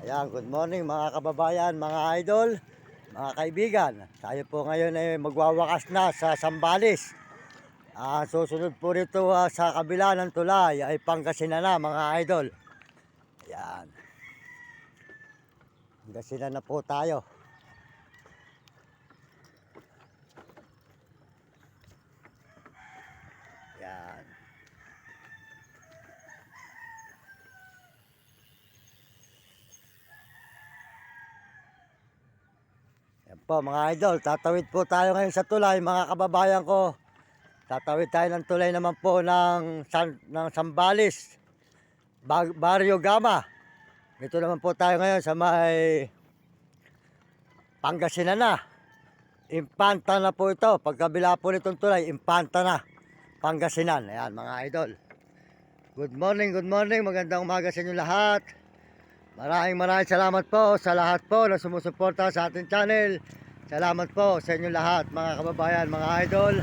Ayan, good morning mga kababayan, mga idol, mga kaibigan. Tayo po ngayon ay magwawakas na sa Sambales. Susunod po rito sa kabila ng tulay ay Pangasinan na mga idol. Ayan, Pangasinan na po tayo. Ayan. Ayan po mga idol, tatawid po tayo ngayon sa tulay mga kababayan ko. Tatawid tayo ng tulay naman po ng Sambales, Barrio Gama. Dito naman po tayo ngayon sa may Pangasinan na. Impanta na po ito. Pagkabila po nitong tulay, Impanta na. Pangasinan. Ayan mga idol. Good morning, good morning. Magandang umaga sa inyo lahat. Maraming salamat po sa lahat po na sumusuporta sa ating channel. Salamat po sa inyo lahat mga kababayan, mga idol.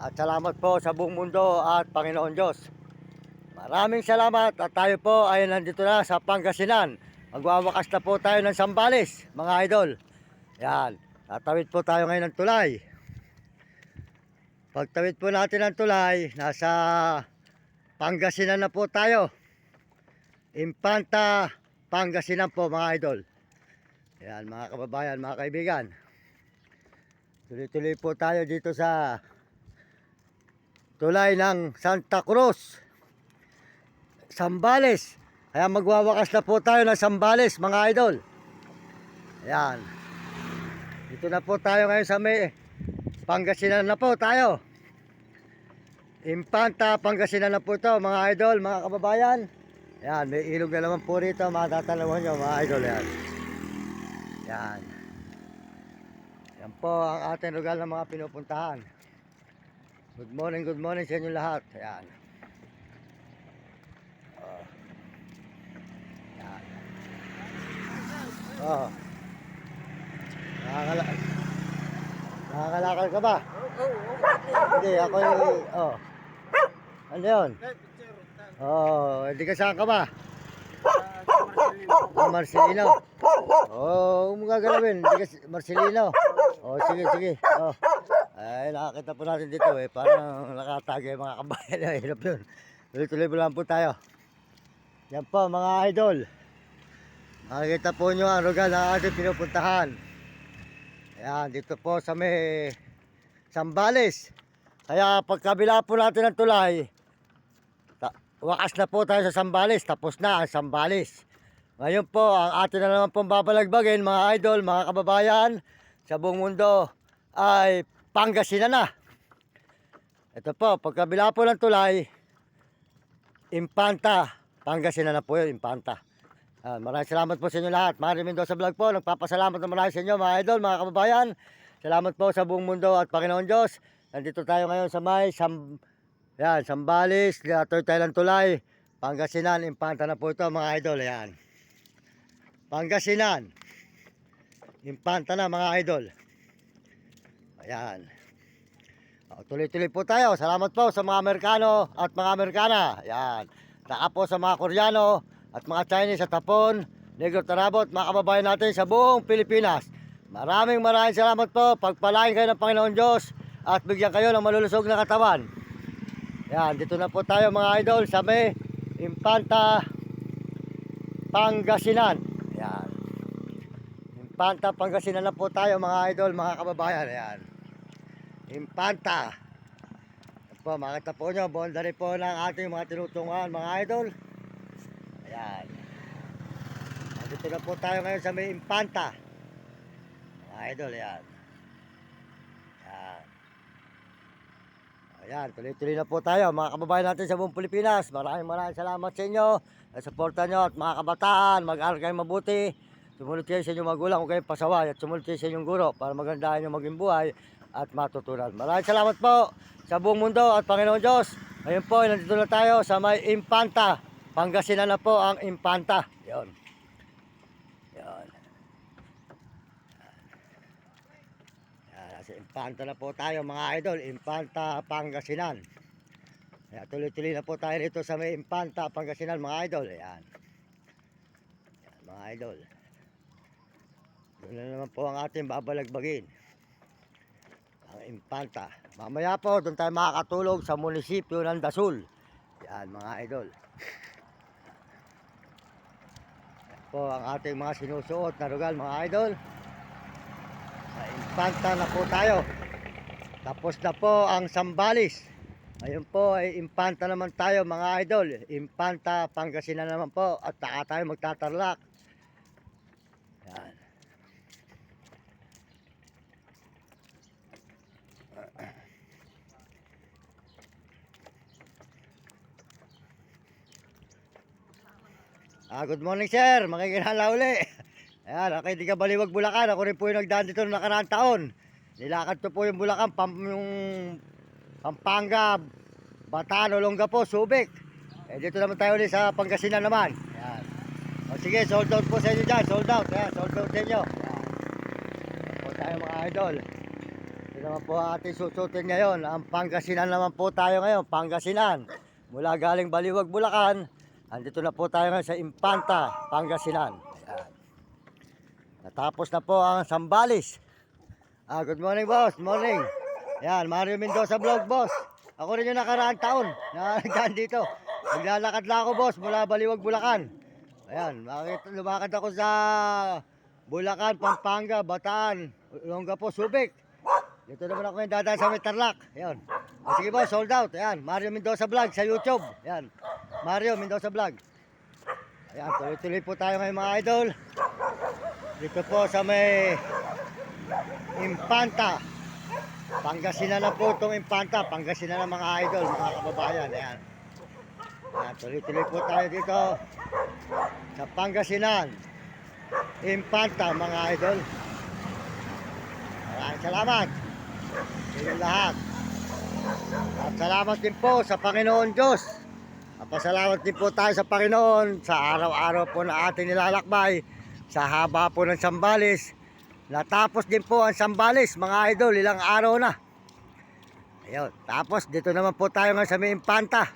At salamat po sa buong mundo at Panginoon Diyos. Maraming salamat at tayo po ay nandito na sa Pangasinan. Magwawakas na po tayo ng Sambales mga idol. Yan, tatawid po tayo ngayon ng tulay. Pagtawid po natin ng tulay, nasa Pangasinan na po tayo. Impanta, Pangasinan po mga idol. Yan mga kababayan, mga kaibigan. Tuloy-tuloy po tayo dito sa tulay ng Santa Cruz, Sambales. Kaya magwawakas na po tayo ng Sambales mga idol. Ayan. Dito na po tayo ngayon sa may Pangasinan na po tayo. Impanta, Pangasinan na po ito mga idol, mga kababayan. Ayan, may ilog na naman po rito, matatanawan nyo mga idol. Ayan. Ayan. Yan po ang ating lugar ng mga pinupuntahan. Good morning sa inyo lahat. Ayan. Ayan. Oh. Nakakalakal ka ba? Hindi, ako yung... Oh. Ano yun? Oh, hindi ka saan ka ba? Marcelino. Oh, magagalawin. Hindi ka Marcelino. Oh, sige. Oh. Ay, nakakita po natin dito eh. Parang nakatagay mga kabayan. Hirap yun. Tuloy-tuloy po lang po tayo. Yan po mga idol. Makikita po nyo ang lugar na ating pinupuntahan. Ayan, dito po sa may Sambales. Kaya pagkabila po natin ng tulay, wakas na po tayo sa Sambales. Tapos na ang Sambales. Ngayon po, ang atin na naman pong babalagbagin mga idol, mga kababayan sa buong mundo ay Pangasinan na. Ito po, pagkabila po ng tulay, Impanta, Pangasinan na po yun, Impanta. Maraming salamat po sa inyo lahat. Maraming Mendoza Vlog po. Nagpapasalamat na marami sa inyo mga idol, mga kababayan. Salamat po sa buong mundo at Panginoon Diyos. Nandito tayo ngayon sa may Sambales. Tuloy tayo ng tulay. Pangasinan, Impanta na po ito mga idol. Ayan. Pangasinan. Impanta na mga idol. Ayan. Tuloy-tuloy po tayo. Salamat po sa mga Amerikano at mga Amerikana. Ayan. Saka po sa mga Koreano at mga Chinese at Hapon, Negro Tarabot, mga kababayan natin sa buong Pilipinas. Maraming salamat po. Pagpalain kayo ng Panginoon Diyos at bigyan kayo ng malulusog na katawan. Yan, dito na po tayo mga idol sa may Impanta, Pangasinan. Yan. Impanta, Pangasinan na po tayo mga idol, mga kababayan. Yan. Impanta. Yan po, makita po nyo, bondari po ng ating mga tinutungan mga idol. Ayan. Dito na po tayo ngayon sa may Impanta. Mga idol, ayan. Ayan. Ayan, tuloy-tuloy na po tayo mga kababayan natin sa buong Pilipinas. Maraming salamat sa inyo. Suporta nyo at mga kabataan, mag-aral kayo mabuti. Sumunod kayo sa inyong magulang kung kayong pasaway at sumunod kayo sa inyong guro para magandahan yung maging buhay at matutunan. Maraming salamat po sa buong mundo at Panginoon Diyos. Ngayon po, nandito na tayo sa may Impanta. Pangasinan na po ang Impanta. Yon. Yon. Sa Impanta na po tayo mga idol. Impanta, Pangasinan. Tuloy-tuloy na po tayo rito sa may Impanta, Pangasinan mga idol. Ayan. mga idol. Doon na naman po ang ating babalagbagin. Ang Impanta. Mamaya po, doon tayo makakatulog sa munisipyo ng Dasul. Yan mga idol. Yan po ang ating mga sinusuot na rugal mga idol. Sa Impanta na po tayo. Tapos na po ang Sambales. Ayun po ay Impanta naman tayo mga idol. Impanta, Pangasinan naman po. At saka tayo magtatarlak. Yan. Good morning sir, makikinala uli. Ayan, okay, di ka Baliwag, Bulacan. Ako rin po yung nagdaan dito noong nakaraang taon. Nilakad ko po yung Bulacan, yung Pampanga, Bataan, Olongapo, Subic. Dito naman tayo ulit sa Pangasinan naman. Ayan. O sige, sold out po sa inyo dyan, sold out. Ayan, sold out sa inyo. Ayan. Po tayo mga idol. Ito naman po ating susutin ngayon. Ang Pangasinan naman po tayo ngayon, Pangasinan. Mula galing Baliwag, Bulacan. Andito na po tayo ngayon sa Impanta, Pangasinan. Ayan. Natapos na po ang Sambales. Good morning boss, morning. Ayan, Mario Mendoza vlog boss. Ako rin yung nakaraang taon na nagdaan dito. Naglalakad lang ako boss mula Baliwag, Bulacan. Ayan, lumakad ako sa Bulacan, Pampanga, Bataan, Olongapo, Subic. Dito naman ako yung dadaan sa Tarlac. Ayan. Sige boss, sold out. Ayan, Mario Mendoza vlog sa YouTube. Ayan. Mario Mendoza vlog. Ayan, tuloy-tuloy po tayo ngayon mga idol. Dito po sa may Impanta. Pangasinan na po itong Impanta. Pangasinan na mga idol, mga kababayan. Ayan. Ayan, tuloy-tuloy po tayo dito sa Pangasinan. Impanta mga idol. Maraming salamat sa inyong lahat. At salamat din po sa Panginoon Diyos. Pasalamat din po tayo sa Panginoon sa araw-araw po na ating nilalakbay sa haba po ng Sambales. Natapos din po ang Sambales mga idol, ilang araw na. Ayun, tapos dito naman po tayo ngayon sa may Impanta.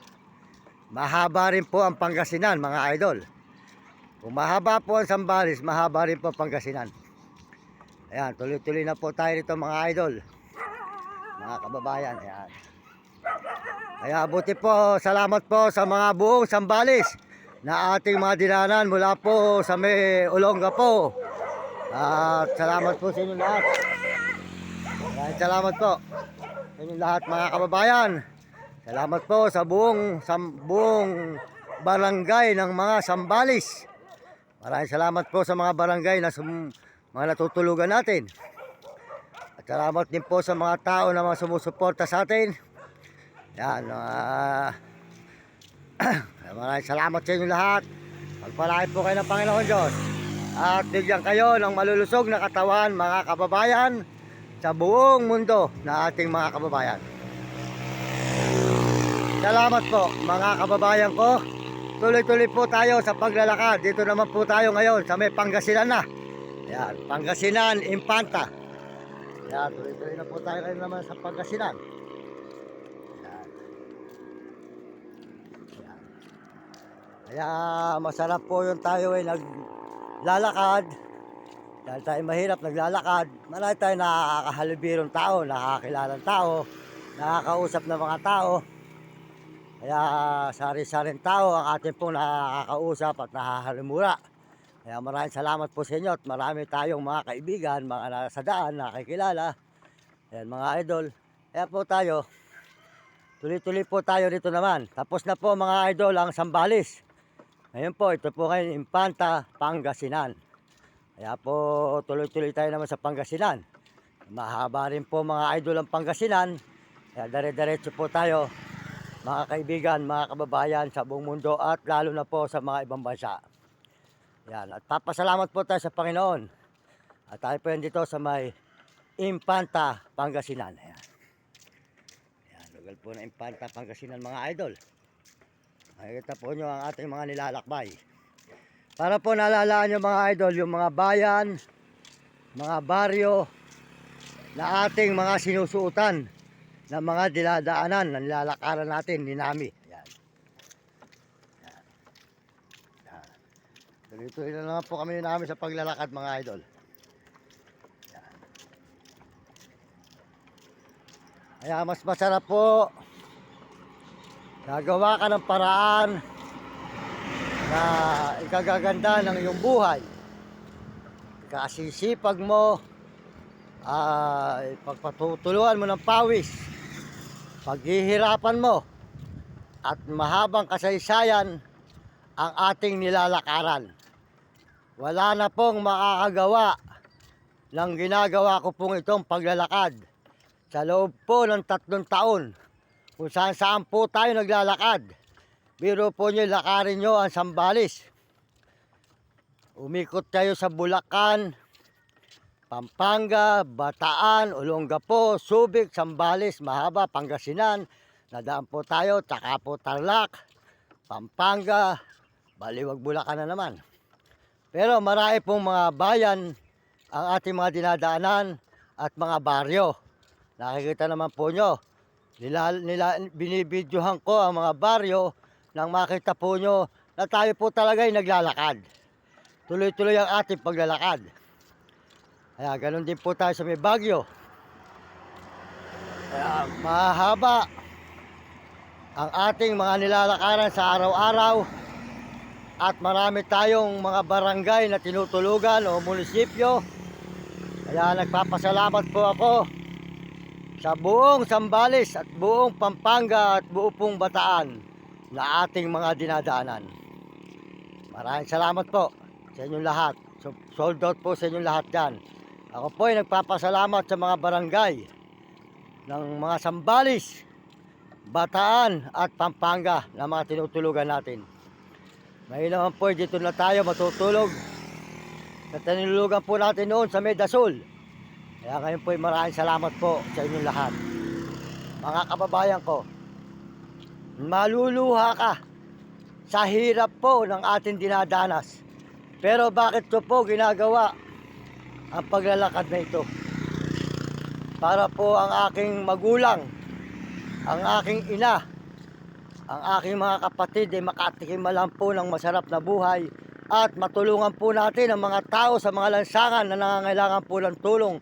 Mahaba rin po ang Pangasinan mga idol. Kung mahaba po ang Sambales, mahaba rin po ang Pangasinan. Ayan, tuloy-tuloy na po tayo dito mga idol, mga kababayan. Ayan. Kaya buti po, salamat po sa mga buong Sambales na ating mga dinanan mula po sa may Olongapo. At salamat po sa inyo lahat. Salamat po sa inyo lahat mga kababayan. Salamat po sa buong barangay ng mga Sambales. Maraming salamat po sa mga barangay na mga natutulugan natin. At salamat din po sa mga tao na mga sumusuporta sa atin. Yan, maraming salamat sa inyo lahat. Pagpalain po kayo ng Panginoon Diyos. At bigyan kayo ng malulusog na katawan mga kababayan sa buong mundo na ating mga kababayan. Salamat po mga kababayan ko. Tuloy-tuloy po tayo sa paglalakad. Dito naman po tayo ngayon sa may Pangasinan na. Yan, Pangasinan, Impanta. Yan, tuloy-tuloy na po tayo ngayon naman sa Pangasinan. Kaya masarap po yung tayo ay naglalakad. Dahil tayo mahirap naglalakad, marami tayo nakakahalubirong tao, nakakakilalang tao, nakakausap ng mga tao. Kaya sari-saring tao ang ating pong nakakausap at nakahalimura. Kaya maraming salamat po sa inyo at marami tayong mga kaibigan, mga nasa daan, nakakilala. Ayan mga idol. Kaya po tayo, tuloy-tuloy po tayo dito naman. Tapos na po mga idol ang Sambales. Ngayon po, ito po ngayon Impanta, Pangasinan. Kaya po tuloy-tuloy tayo naman sa Pangasinan. Mahaba rin po mga idol ang Pangasinan. Kaya dire-diretso po tayo mga kaibigan, mga kababayan sa buong mundo at lalo na po sa mga ibang bansa. Yan. At papasalamat po tayo sa Panginoon. At tayo po yan dito sa may Impanta, Pangasinan. Ayan. Ayan, lugar po na Impanta, Pangasinan mga idol. Makikita po nyo ang ating mga nilalakbay. Para po nalalaan nyo mga idol, yung mga bayan, mga baryo na ating mga sinusuutan na mga dinadaanan na nilalakaran natin, ninami. Yan. Yan. Yan. Tuloy-tuloy na naman po kami namin sa paglalakad mga idol. Kaya mas masarap po gagawa ka ng paraan na ikagaganda ng iyong buhay. Kasisipag mo, pagpatutuluan mo ng pawis, paghihirapan mo, at mahabang kasaysayan ang ating nilalakaran. Wala na pong makakagawa ng ginagawa ko pong itong paglalakad sa loob po ng 3 taon kung saan po tayo naglalakad. Biro po nyo, lakarin nyo ang Zambales. Umikot tayo sa Bulacan, Pampanga, Bataan, Olongapo, Subic, Zambales, Mahaba, Pangasinan. Nadaan po tayo, tsaka po Tarlac, Pampanga, Baliwag, Bulacan na naman. Pero marami pong mga bayan ang ating mga dinadaanan at mga baryo. Nakikita naman po nyo, binibidyohan ko ang mga baryo nang makita po nyo na tayo po talaga ay naglalakad. Tuloy-tuloy ang ating paglalakad. Kaya ganun din po tayo sa may Baguio. Kaya mahaba ang ating mga nilalakaran sa araw-araw. At marami tayong mga barangay na tinutulugan o munisipyo. Kaya nagpapasalamat po ako sa buong Zambales at buong Pampanga at buong pong Bataan na ating mga dinadaanan. Maraming salamat po sa inyong lahat. Sold out po sa inyong lahat dyan. Ako po ay nagpapasalamat sa mga barangay ng mga Zambales, Bataan at Pampanga na mga tinutulugan natin. Ngayon naman po dito na tayo matutulog sa tinulugan po natin noon sa Medasol. Kaya ngayon po ay maraming salamat po sa inyong lahat. Mga kababayan ko, maluluha ka sa hirap po ng ating dinadanas. Pero bakit ko po ginagawa ang paglalakad na ito? Para po ang aking magulang, ang aking ina, ang aking mga kapatid ay makatikim lang po ng masarap na buhay at matulungan po natin ang mga tao sa mga lansangan na nangangailangan po ng tulong,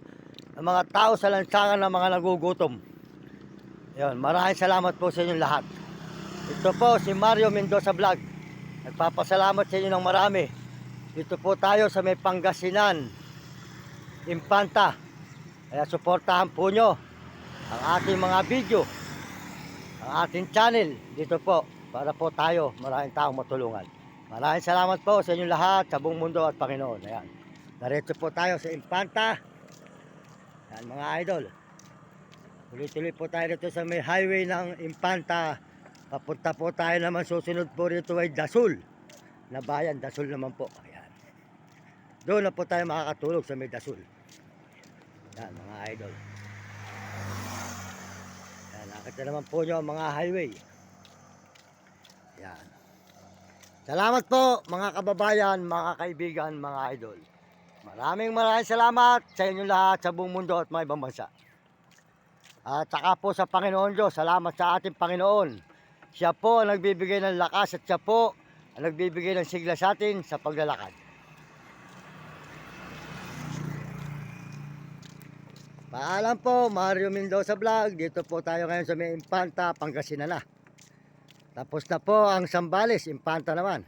ang mga tao sa lansangan na mga nagugutom. Yun, maraming salamat po sa inyong lahat. Ito po si Mario Mendoza Vlog. Nagpapasalamat sa inyo ng marami. Dito po tayo sa may Pangasinan, Impanta. Kaya suportahan po nyo ang ating mga video, ang ating channel dito po para po tayo maraming taong matulungan. Maraming salamat po sa inyong lahat sa buong mundo at Panginoon. Ayan. Diretso po tayo sa Impanta. Ayan mga idol. Tuloy-tuloy po tayo dito sa may highway ng Impanta. Papunta po tayo naman, susunod po rito ay Dasul na bayan. Dasul naman po. Ayan. Doon na po tayo makakatulog sa may Dasul. Ayan mga idol. Ayan, nakita naman po nyo ang mga highway. Ayan. Salamat po mga kababayan, mga kaibigan, mga idol. Maraming salamat sa inyong lahat sa buong mundo at mga ibang bansa. At saka po sa Panginoon Diyos, salamat sa ating Panginoon. Siya po ang nagbibigay ng lakas at siya po ang nagbibigay ng sigla sa atin sa paglalakad. Paalam po, Mario Mendoza Vlog. Dito po tayo ngayon sa may Impanta, Pangasinan na. Tapos na po ang Zambales, Impanta naman.